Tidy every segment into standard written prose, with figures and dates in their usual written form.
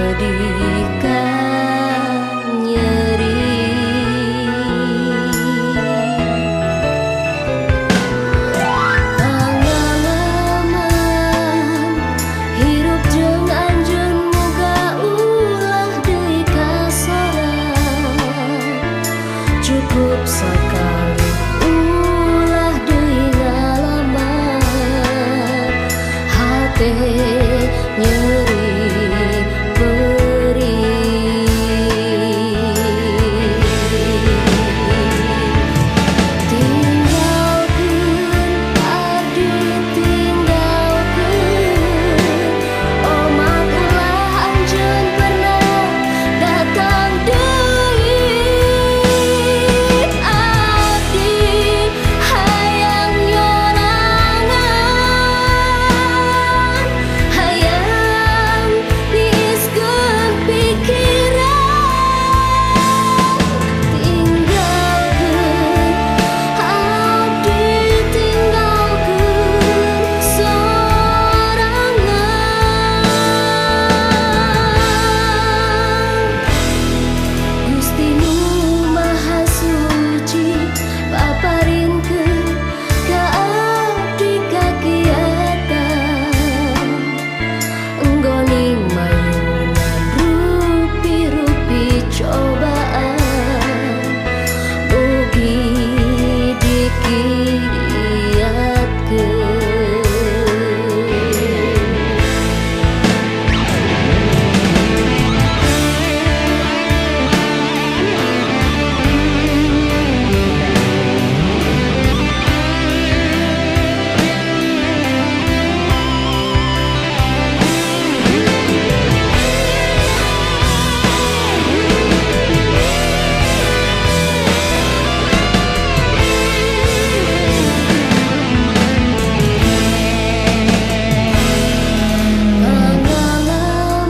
menyedihkan nyeri. Pengalaman hirup jeung anjeun muga ulah deui kasoran, cukup sakali ulah deui ngalaman hate nyeri perih. Tinggalkeun abdi tinggalkeun omat ulah anjeun pernah datang deui. Abdi hayang nyorangan, hayang niiskeun pikiran. Tinggalkeun abdi tinggalkeun sorangan. Gusti Nu Maha Suci paparinkeun ka abdi kakiatan, enggoning mayunan rupi-rupi cobaan, ugi dikiatkeun.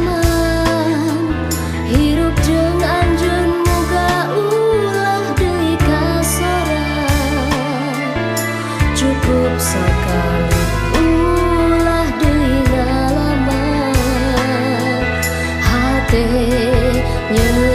Pengalaman hirup jeung anjeun muga ulah deui kasoran, cukup sakali ulah deui ngalaman hate nyeri.